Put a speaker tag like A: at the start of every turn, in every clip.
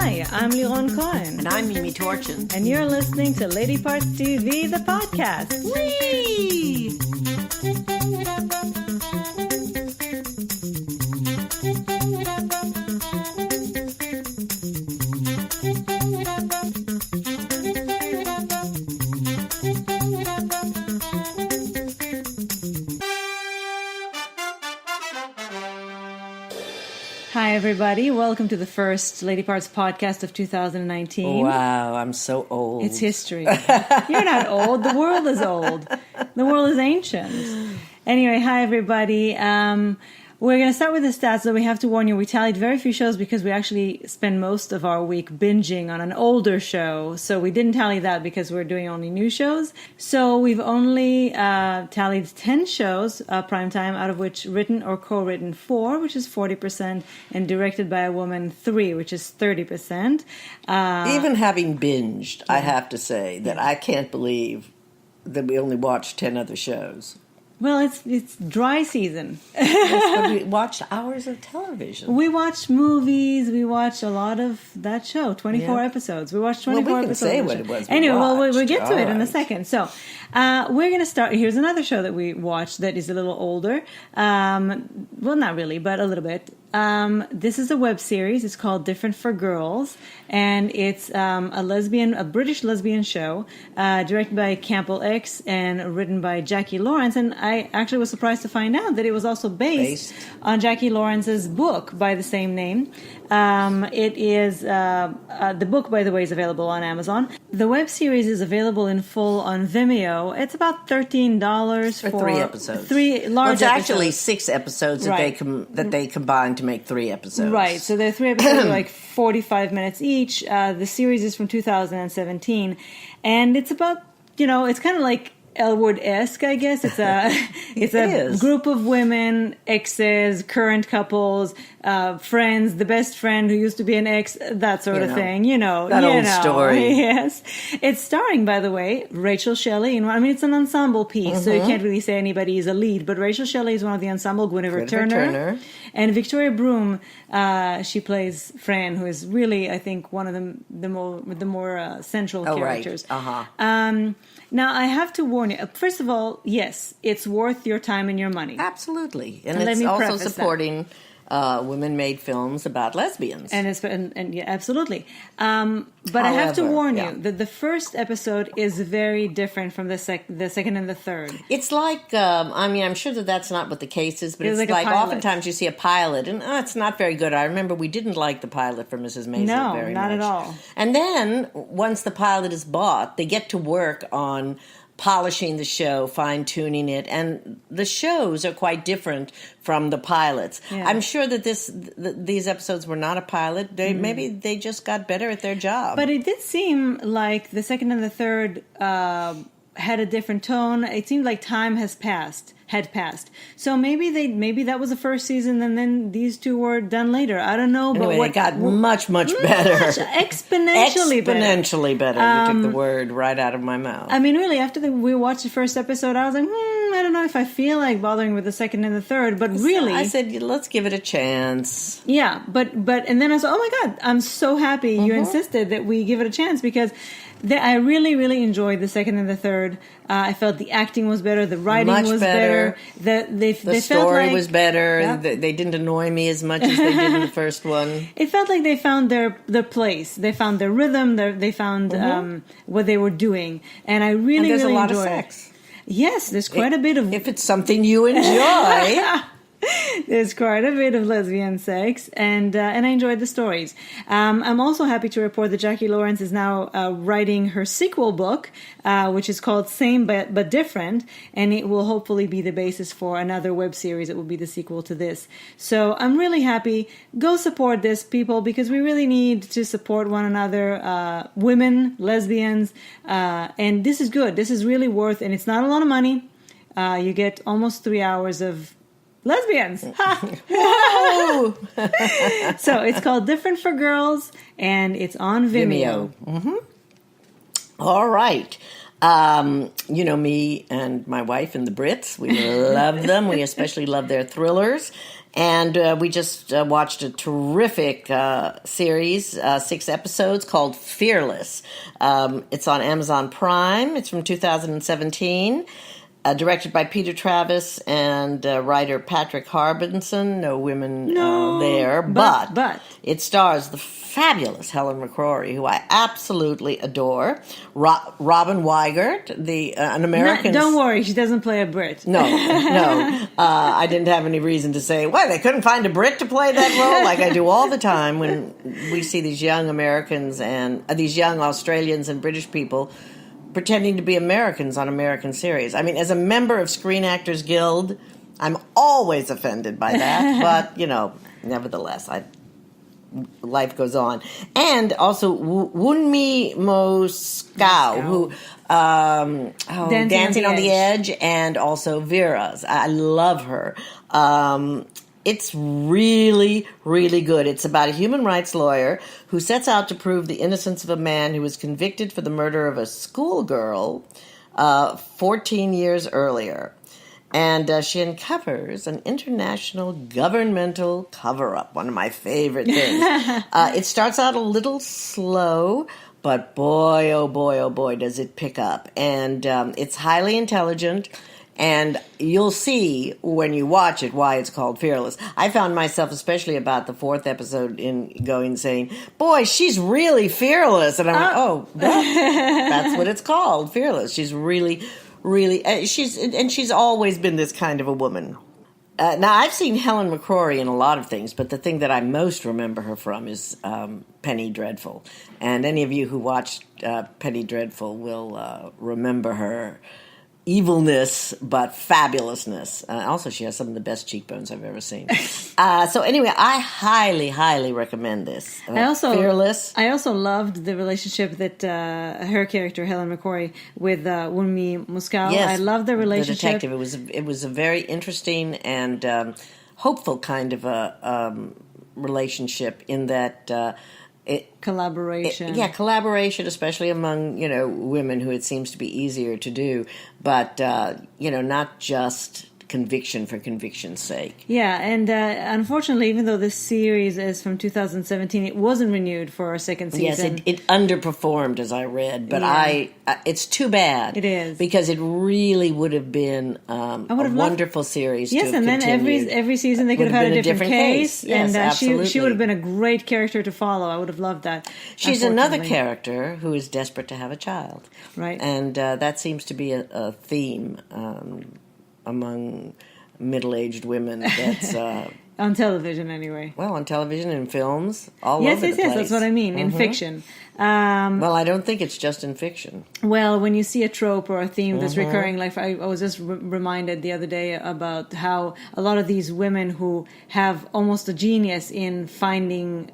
A: Hi, I'm Liron Cohen.
B: And I'm Mimi Torchin.
A: And you're listening to Lady Parts TV, the podcast.
B: Whee!
A: Hi, everybody. Welcome to the first Lady Parts podcast of 2019.
B: Wow, I'm so old.
A: It's history. You're not old. The world is old. The world is ancient. Anyway, hi, everybody. We're going to start with the stats, though we have to warn you, we tallied very few shows because we actually spend most of our week binging on an older show. So we didn't tally that because we're doing only new shows. So we've only tallied 10 shows, primetime, out of which written or co-written 4, which is 40%, and directed by a woman 3, which is 30%.
B: Even having binged, I have to say that I can't believe that we only watched 10 other shows.
A: Well, it's dry season.
B: Yes, but we watched hours of television.
A: We watched movies. We watched a lot of that show, 24 episodes. We watched 24 episodes.
B: Well, we can say what it was.
A: Anyway, we'll get to it in a
B: right.
A: second. So we're going to start. Here's another show that we watched that is a little older. Well, not really, but a little bit. This is a web series. It's called Different for Girls, and it's a British lesbian show, directed by Campbell X and written by Jackie Lawrence. And I actually was surprised to find out that it was also based on Jackie Lawrence's book by the same name. It is the book, by the way, is available on Amazon. The web series is available in full on Vimeo. It's about $13
B: for 3 episodes.
A: 3 large
B: it's
A: episodes.
B: Actually 6 episodes
A: Right.
B: that they combined to make 3 episodes.
A: Right, so there are 3 episodes, like 45 minutes each. The series is from 2017, and it's about, it's kind of like Elwood-esque, I guess. It's a group of women, exes, current couples, friends, the best friend who used to be an ex, that sort of thing.
B: That old story.
A: Yes, it's starring, by the way, Rachel Shelley. It's an ensemble piece, so you can't really say anybody is a lead. But Rachel Shelley is one of the ensemble. Guinevere Turner, and Victoria Broom. She plays Fran, who is really, I think, one of the more central characters.
B: Right.
A: Now, I have to warn you. First of all, yes, it's worth your time and your money.
B: Absolutely. And it's also supporting women-made films about lesbians.
A: And yeah, absolutely. But I have to warn you that the first episode is very different from the second and the third.
B: It's like, I'm sure that's not what the case is, but it's like oftentimes you see a pilot, and it's not very good. I remember we didn't like the pilot for Mrs. Maisel very much.
A: No, not at all.
B: And then, once the pilot is bought, they get to work on polishing the show, fine-tuning it, and the shows are quite different from the pilots. Yeah. I'm sure that these episodes were not a pilot. Maybe they just got better at their job.
A: But it did seem like the second and the third had a different tone. It seemed like time had passed. So maybe that was the first season, and then these two were done later. I don't know. But
B: anyway, it got much better.
A: Exponentially better.
B: You took the word right out of my mouth.
A: Really, after we watched the first episode, I was like, I don't know if I feel like bothering with the second and the third. But really,
B: I said, let's give it a chance.
A: Yeah, but and then I said, oh my God, I'm so happy you insisted that we give it a chance, because I really, really enjoyed the second and the third. I felt the acting was better, the writing was better. The
B: story was better. Yeah. They didn't annoy me as much as they did in the first one.
A: It felt like they found their place. They found their rhythm. They found what they were doing, and I really,
B: and
A: really enjoyed
B: a lot of sex.
A: Yes, there's quite a bit of.
B: If it's something you enjoy.
A: There's quite a bit of lesbian sex, and I enjoyed the stories. I'm also happy to report that Jackie Lawrence is now writing her sequel book, which is called Same but Different, and it will hopefully be the basis for another web series that will be the sequel to this. So I'm really happy. Go support this, people, because we really need to support one another, women, lesbians, and this is good. This is really worth, and it's not a lot of money. You get almost 3 hours of lesbians. Whoa! So it's called Different for Girls, and it's on Vimeo.
B: All right. You know, me and my wife and the Brits, we love them. We especially love their thrillers. And we just watched a terrific series, 6 episodes, called Fearless. It's on Amazon Prime. It's from 2017. Directed by Peter Travis and writer Patrick Harbinson. No women there. But it stars the fabulous Helen McCrory, who I absolutely adore. Robin Weigert, an American...
A: don't worry, she doesn't play a Brit.
B: No. I didn't have any reason to say, why, they couldn't find a Brit to play that role? Like I do all the time when we see these young Americans and these young Australians and British people pretending to be Americans on American series. I mean, as a member of Screen Actors Guild, I'm always offended by that. But, you know, nevertheless, life goes on. And also Wunmi Moskow, who Dancing on the Edge, and also Vera's. I love her. It's really, really good. It's about a human rights lawyer who sets out to prove the innocence of a man who was convicted for the murder of a schoolgirl 14 years earlier. And she uncovers an international governmental cover-up, one of my favorite things. It starts out a little slow, but boy, oh boy, does it pick up. And it's highly intelligent. And you'll see when you watch it why it's called Fearless. I found myself, especially about the 4th episode, saying, boy, she's really fearless. And I went, that's what it's called, Fearless. She's really, she's always been this kind of a woman. Now, I've seen Helen McCrory in a lot of things, but the thing that I most remember her from is Penny Dreadful. And any of you who watched Penny Dreadful will remember her evilness, but fabulousness. Also, she has some of the best cheekbones I've ever seen. So anyway, I highly, highly recommend this. Fearless.
A: I also loved the relationship that her character, Helen McCrory, with Wunmi Moskow.
B: Yes,
A: I love the relationship.
B: The detective. It was a very interesting and hopeful kind of a relationship in that...
A: collaboration.
B: Collaboration, especially among, women who it seems to be easier to do, but, not just conviction for conviction's sake.
A: Yeah, and unfortunately, even though this series is from 2017, it wasn't renewed for a second season.
B: Yes, it underperformed, as I read, but it's too bad.
A: It is.
B: Because it really would have been a wonderful series to have continued.
A: Yes, and then every season they could have had a different case.
B: Yes,
A: and she would have been a great character to follow. I would have loved that.
B: She's another character who is desperate to have a child.
A: Right.
B: And that seems to be a theme among middle-aged women that's...
A: on television, anyway.
B: Well, on television and films, all over the place.
A: Yes, that's what I mean, in fiction.
B: Well, I don't think it's just in fiction.
A: Well, when you see a trope or a theme that's recurring, like I was just reminded the other day about how a lot of these women who have almost a genius in finding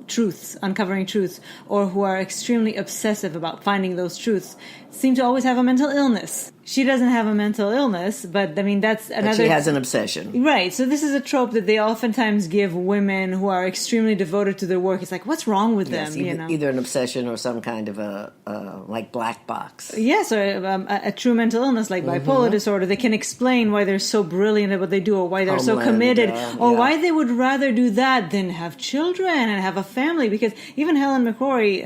A: truths, uncovering truths, or who are extremely obsessive about finding those truths, seem to always have a mental illness. She doesn't have a mental illness, but I mean, that's another...
B: But she has an obsession.
A: Right. So this is a trope that they oftentimes give women who are extremely devoted to their work. It's like, what's wrong with them?
B: Either an obsession or some kind of a like black box.
A: Yes, or a true mental illness like bipolar disorder. They can explain why they're so brilliant at what they do, or why they're so committed, or why they would rather do that than have children and have a family. Because even Helen McCrory,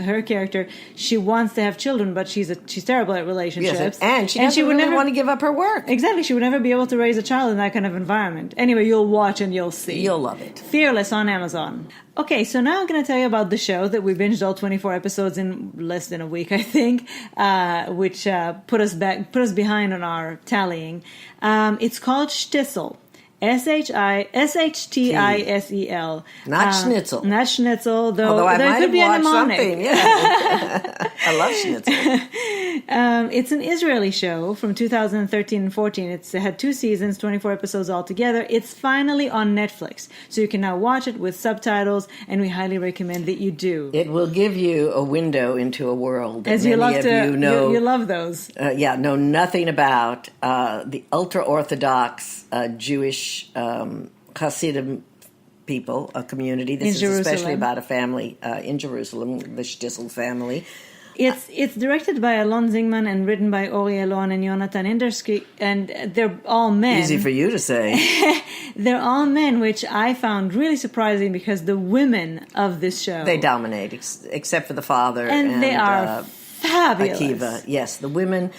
A: her character, she wants to have children, but she's terrible at relationships.
B: Yes, and she would never want to give up her work.
A: Exactly, she would never be able to raise a child in that kind of environment. Anyway, you'll watch and you'll see.
B: You'll love it.
A: Fearless on Amazon. Okay, so now I'm going to tell you about the show that we binged all 24 episodes in less than a week, I think, which put us behind on our tallying. It's called Shtisel. Shtisel.
B: Not Schnitzel.
A: Not Schnitzel, though
B: although I
A: there
B: might
A: could be a
B: have watched
A: mnemonic.
B: something. Yeah. I love Schnitzel.
A: It's an Israeli show from 2013 and 14. It had 2 seasons, 24 episodes altogether. It's finally on Netflix, so you can now watch it with subtitles, and we highly recommend that you do.
B: It will give you a window into a world that
A: As you
B: many
A: love
B: of you know.
A: You love those.
B: Know nothing about the ultra-Orthodox Jewish Hasidim people, a community. This is especially about a family in Jerusalem, the Shtisel family.
A: It's directed by Alon Zingman and written by Ori Elon and Jonathan Indersky, and they're all men.
B: Easy for you to say.
A: They're all men, which I found really surprising because the women of this show,
B: they dominate, except for the father,
A: and they are fabulous.
B: Akiva, yes, the women.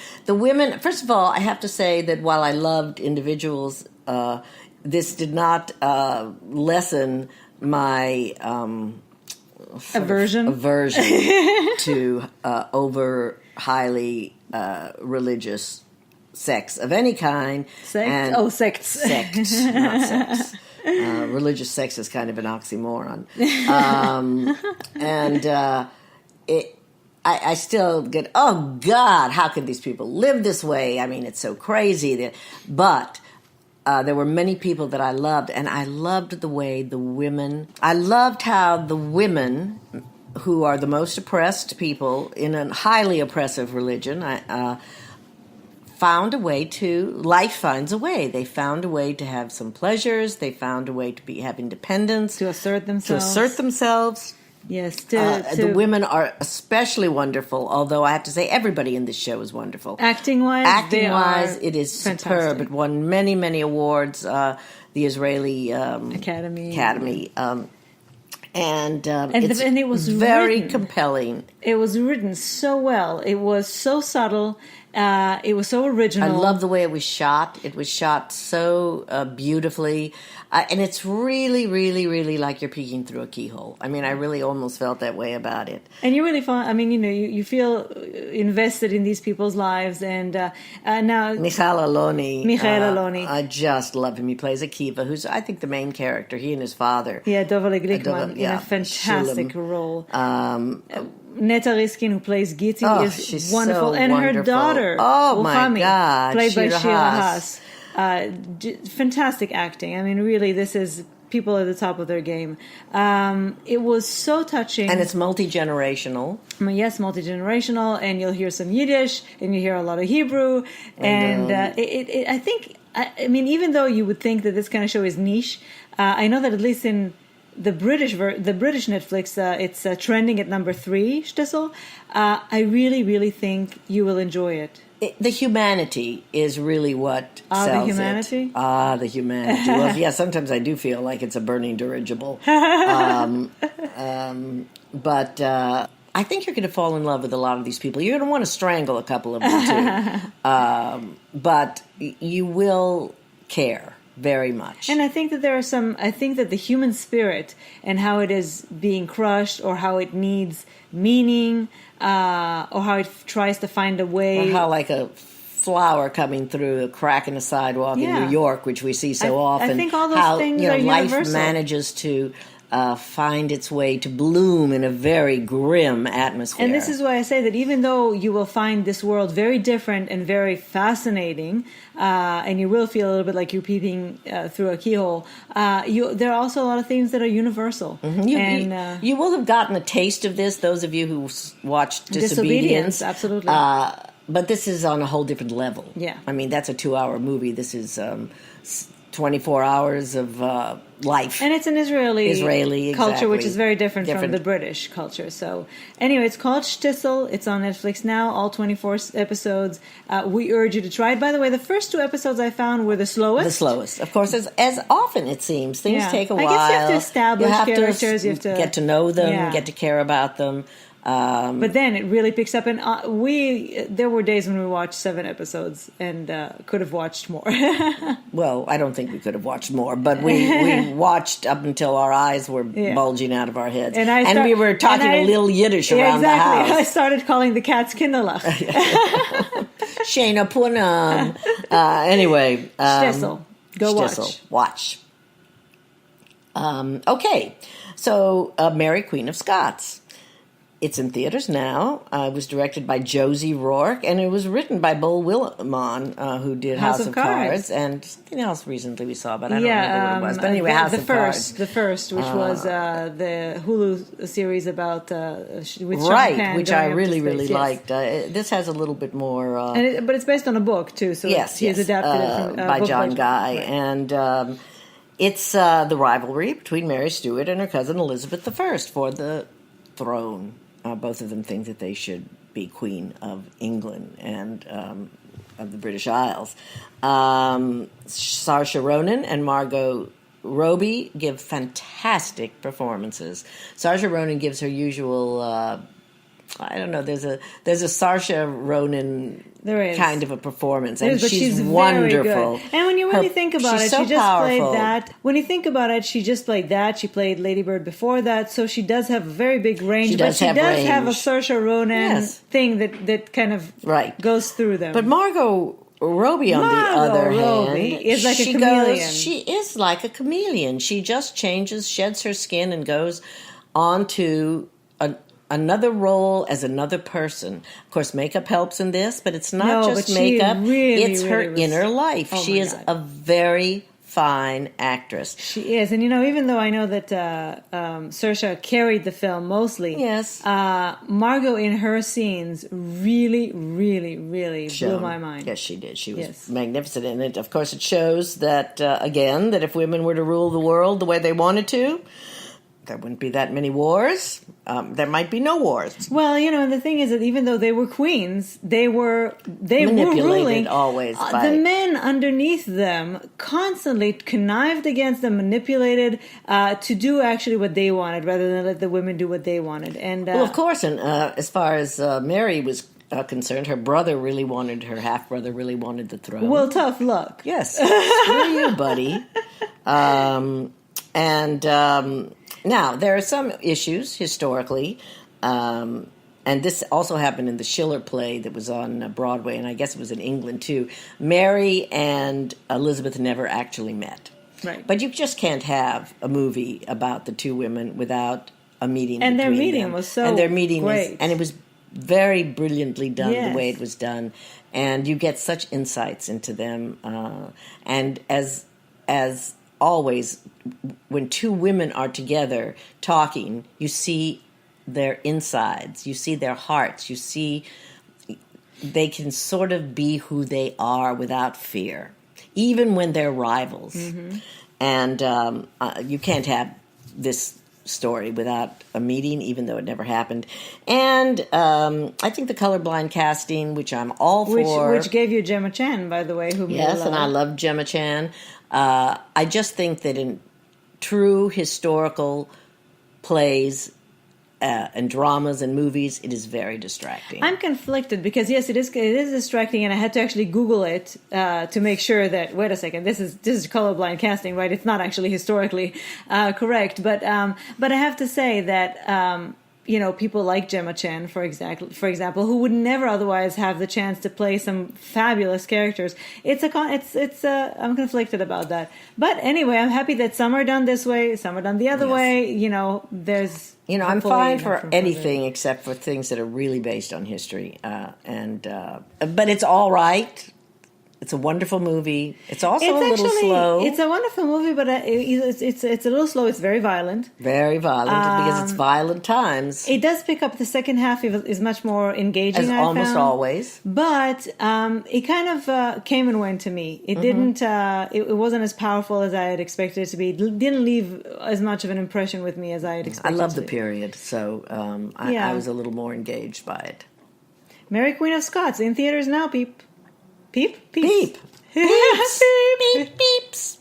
B: First of all, I have to say that while I loved individuals, this did not lessen my
A: aversion
B: to over highly religious sex of any kind.
A: Sect,
B: sect, not sex. Religious sex is kind of an oxymoron, I still get, oh God, how can these people live this way? I mean, it's so crazy. But there were many people that I loved, and I loved the way I loved how the women, who are the most oppressed people in a highly oppressive religion, found a way life finds a way. They found a way to have some pleasures. They found a way to have independence.
A: To assert themselves. Yes,
B: the women are especially wonderful, although I have to say everybody in this show is wonderful.
A: Acting-wise,
B: it is
A: fantastic.
B: superb. It won many, many awards, the Israeli
A: Academy.
B: And
A: it was
B: very compelling.
A: It was written so well. It was so subtle. It was so original.
B: I love the way it was shot. It was shot so beautifully. And it's really, really, really like you're peeking through a keyhole. I mean, I really almost felt that way about it.
A: And you really find, I mean, you feel invested in these people's lives. And now...
B: Michael Aloni.
A: I
B: just love him. He plays Akiva, who's, I think, the main character. He and his father.
A: Yeah, Dovale Glickman in a fantastic role. Neta Riskin, who plays Giti, is wonderful.
B: So
A: and
B: wonderful.
A: her daughter,
B: my God,
A: played by
B: Shira
A: Shira
B: Haas.
A: Fantastic acting. I mean, really, this is people at the top of their game. It was so touching.
B: And it's multi-generational.
A: Yes, multi-generational, and you'll hear some Yiddish, and you hear a lot of Hebrew. And I think, even though you would think that this kind of show is niche, I know that at least in the British Netflix, it's trending at number 3, Shtisel. I really, really think you will enjoy it.
B: The humanity is really what sells
A: the humanity?
B: it. The humanity. Well, yeah, sometimes I do feel like it's a burning dirigible. But I think you're going to fall in love with a lot of these people. You're going to want to strangle a couple of them, too. But you will care very much.
A: And I think that I think that the human spirit and how it is being crushed, or how it needs meaning, or how it tries to find a way.
B: Or how, like a flower coming through a crack in the sidewalk in New York, which we see so often.
A: I think all those things are
B: life
A: universal.
B: manages to find its way to bloom in a very grim atmosphere.
A: And this is why I say that even though you will find this world very different and very fascinating, and you will feel a little bit like you're peeping through a keyhole, there are also a lot of things that are universal.
B: Mm-hmm. You will have gotten a taste of this, those of you who watched Disobedience.
A: Absolutely.
B: But this is on a whole different level.
A: Yeah.
B: I mean, that's a 2-hour movie. This is 24 hours of life.
A: And it's an Israeli culture,
B: exactly.
A: which is very different from the British culture. So anyway, it's called Shtisel. It's on Netflix now, all 24 episodes. We urge you to try it. By the way, the first 2 episodes I found were the slowest.
B: The slowest. Of course, as often it seems. Things take a while.
A: I guess you have to establish characters. You have to
B: get to know them, get to care about them.
A: But then it really picks up, and there were days when we watched 7 episodes and could have watched more.
B: Well, I don't think we could have watched more, but we watched up until our eyes were bulging out of our heads, and we were talking a little Yiddish around the house.
A: I started calling the cats Kinderlach.
B: Shana Punam. Anyway,
A: Shtisel. Go
B: watch. Okay, so Mary Queen of Scots. It's in theaters now. It was directed by Josie Rourke, and it was written by Bo Willimon, who did House of Cards, and something else recently we saw, but I don't remember what it was. But anyway, House of Cards.
A: The first, which was the Hulu series about with Sean
B: right,
A: Penn
B: which I really, really liked. This has a little bit more...
A: but it's based on a book, too, so he's adapted it from
B: by
A: book
B: John Guy,
A: right.
B: and it's the rivalry between Mary Stuart and her cousin Elizabeth I for the throne. Both of them think that they should be Queen of England and of the British Isles. Saoirse Ronan and Margot Robbie give fantastic performances. Saoirse Ronan gives her usual. I don't know. There's a Saoirse Ronan kind of a performance, and she's wonderful.
A: Good. And when you really think about it,
B: so
A: she just
B: powerful.
A: played that. When you think about it, she just played that. She played Lady Bird before that, so she does have a very big range. She does have a Saoirse Ronan thing that kind of goes through them.
B: But Margot Robbie, on the other hand,
A: is like a chameleon.
B: She is like a chameleon. She just sheds her skin, and goes on to another role as another person. Of course, makeup helps in this, but it's not just makeup. It's her inner life. She is a very fine actress.
A: She is. And, even though I know that Saoirse carried the film mostly, Margot in her scenes really, really, really blew my mind.
B: Yes, she did. She was magnificent. And of course, it shows that, again, that if women were to rule the world the way they wanted to, there wouldn't be that many wars. There might be no wars.
A: Well, the thing is that even though they were queens, they were
B: manipulated
A: ruling.
B: Always.
A: The men underneath them constantly connived against them, manipulated to do actually what they wanted, rather than let the women do what they wanted. And
B: well, of course, and as far as Mary was concerned, her half-brother really wanted the throne.
A: Well, tough luck.
B: Yes. Screw you, buddy. Now, there are some issues historically, and this also happened in the Schiller play that was on Broadway, and I guess it was in England too. Mary and Elizabeth never actually met.
A: Right.
B: But you just can't have a movie about the two women without a meeting
A: and
B: between
A: their meeting
B: them.
A: Was so
B: and their meeting
A: great.
B: And it was very brilliantly done the way it was done, and you get such insights into them. And as always, when two women are together talking, you see their insides, you see their hearts, you see they can sort of be who they are without fear, even when they're rivals. Mm-hmm. And you can't have this story without a meeting, even though it never happened. And I think the colorblind casting, which I'm all for.
A: Which gave you Gemma Chan, by the way.
B: Yes, and I love Gemma Chan. I just think that in true historical plays and dramas and movies, it is very distracting.
A: I'm conflicted because yes, it is distracting, and I had to actually Google it to make sure that wait a second, this is colorblind casting, right? It's not actually historically correct, but I have to say that. People like Gemma Chan, for example, who would never otherwise have the chance to play some fabulous characters. I'm conflicted about that. But anyway, I'm happy that some are done this way, some are done the other way. There's.
B: I'm fine for anything except for things that are really based on history, but it's all right. It's a wonderful movie. It's also a little slow.
A: It's a wonderful movie, but it's a little slow. It's very violent.
B: Very violent, because it's violent times.
A: It does pick up the second half. Is much more engaging,
B: as almost always.
A: But it kind of came and went to me. It didn't. It wasn't as powerful as I had expected it to be. It didn't leave as much of an impression with me as I had expected.
B: I love the period, so I was a little more engaged by it.
A: Mary Queen of Scots in theaters now, peep. Peep?
B: Peep. Peeps. Beep, beeps.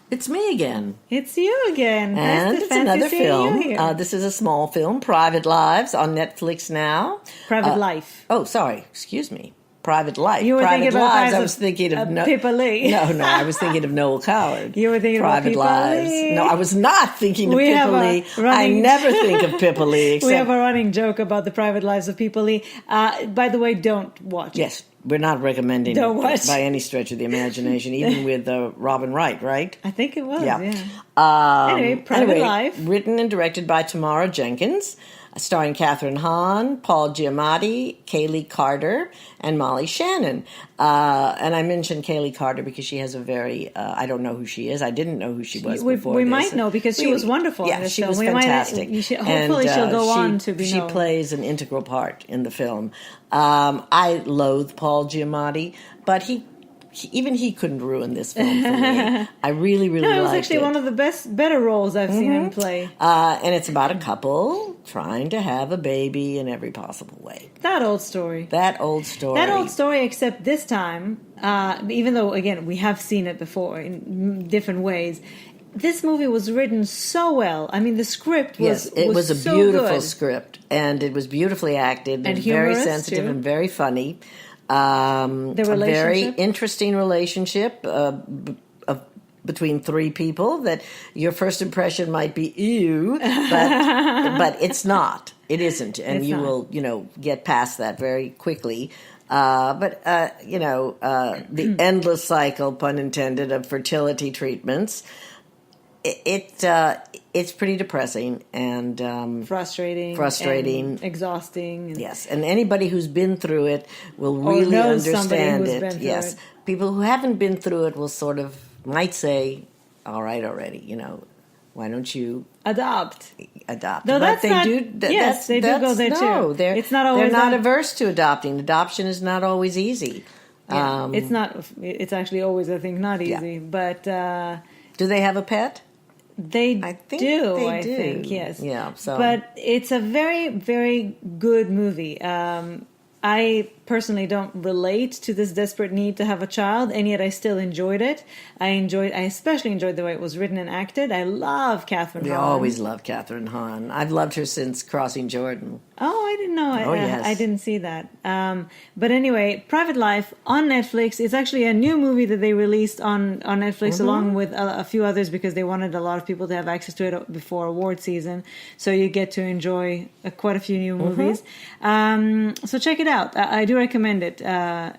B: It's me again.
A: It's you again.
B: And it's another film. This is a small film, Private Lives, on Netflix now.
A: Private Life.
B: Oh, sorry. Excuse me. Private Life.
A: You were
B: Private
A: thinking about
B: Lives. I was thinking of
A: Pippa Lee.
B: No, I was thinking of Noel Coward.
A: You were thinking
B: Private
A: about Pippa
B: Lives.
A: Lee.
B: No, I was not thinking of Pippa Lee. I never think of Pippa Lee.
A: We have a running joke about the Private Lives of Pippa Lee. By the way, don't watch it.
B: Yes. We're not recommending
A: Don't
B: it
A: watch.
B: by any stretch of the imagination, even with Robin Wright, right?
A: I think it was, yeah.
B: Anyway,
A: Private Life.
B: Written and directed by Tamara Jenkins, starring Catherine Hahn, Paul Giamatti, Kaylee Carter, and Molly Shannon. And I mentioned Kaylee Carter because she has a very, I don't know who she is. I didn't know who she was before
A: We
B: this.
A: might know because she was wonderful in this
B: she
A: film.
B: was fantastic.
A: Hopefully she'll go on to be
B: She
A: known.
B: plays an integral part in the film. I loathe Paul Giamatti, but he even he couldn't ruin this film for me. I really, really liked it.
A: It was actually one of the better roles I've seen him play.
B: And it's about a couple trying to have a baby in every possible way.
A: That old story.
B: That old story,
A: except this time, even though, again, we have seen it before in different ways, this movie was written so well. I mean, the script was
B: it was a
A: so
B: beautiful
A: good.
B: script, and it was beautifully acted,
A: and
B: very sensitive
A: too.
B: And very funny.
A: The relationship,
B: a very interesting relationship between three people that your first impression might be ew, but it's not. It isn't, and you will, get past that very quickly. The endless cycle, pun intended, of fertility treatments. It's pretty depressing and
A: frustrating, and exhausting.
B: Yes, and anybody who's been through it will really understand it. Yes, people who haven't been through it will might say, "All right, already, why don't you
A: adopt?"
B: No,
A: but
B: that's
A: they
B: not,
A: do. Yes, they do go there too.
B: It's not always. They're not averse to adopting. Adoption is not always easy.
A: Yeah, it's not. It's actually always, I think, not easy. Yeah. But
B: do they have a pet?
A: I think yes.
B: Yeah. So,
A: but it's a very, very good movie. I personally don't relate to this desperate need to have a child, and yet I still enjoyed it. I especially enjoyed the way it was written and acted. I love Catherine Hahn.
B: I always loved Catherine Hahn. I've loved her since Crossing Jordan.
A: Oh, I didn't know.
B: Yes.
A: I didn't see that. But anyway, Private Life on Netflix. It's actually a new movie that they released on Netflix along with a few others because they wanted a lot of people to have access to it before award season. So you get to enjoy quite a few new movies. So check it out. I do recommend it.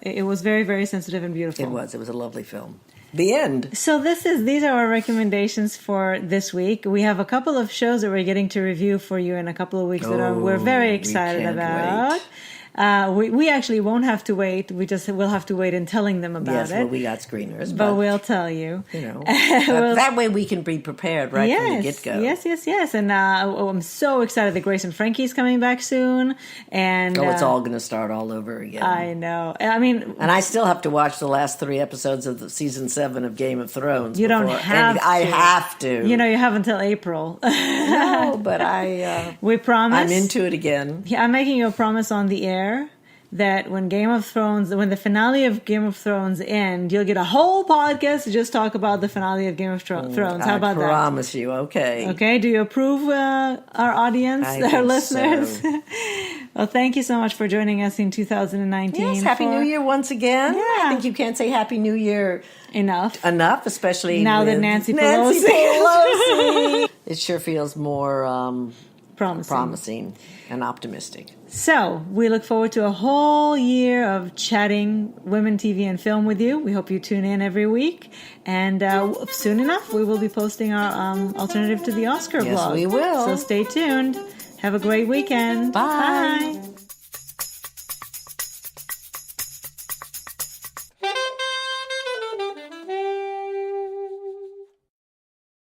A: It was very, very sensitive and beautiful.
B: It was a lovely film. The end.
A: So these are our recommendations for this week. We have a couple of shows that we're getting to review for you in a couple of weeks we're very excited about.
B: Wait.
A: We actually won't have to wait. We'll have to wait in telling them about it.
B: Yes, well, we got screeners.
A: But we'll tell you.
B: That way we can be prepared from the get-go.
A: Yes. And I'm so excited that Grace and Frankie's coming back soon. And
B: it's all going to start all over again.
A: I know. I mean...
B: And I still have to watch the last 3 episodes of season 7 of Game of Thrones.
A: You don't have to.
B: I have to.
A: You have until April.
B: No, but
A: we promise.
B: I'm into it again.
A: Yeah, I'm making you a promise on the air that when the finale of Game of Thrones end, you'll get a whole podcast to just talk about the finale of Game of Thrones. How about that?
B: I promise you. Okay.
A: Okay. Do you approve, our audience, our listeners?
B: So.
A: Well, thank you so much for joining us in 2019.
B: Yes, Happy New Year once again.
A: Yeah.
B: I think you can't say Happy New Year
A: enough,
B: especially
A: now that Nancy Pelosi.
B: It sure feels more promising and optimistic.
A: So, we look forward to a whole year of chatting women, TV, and film with you. We hope you tune in every week. And soon enough, we will be posting our alternative to the Oscar blog.
B: Yes, we will.
A: So stay tuned. Have a great weekend.
B: Bye.
A: Bye.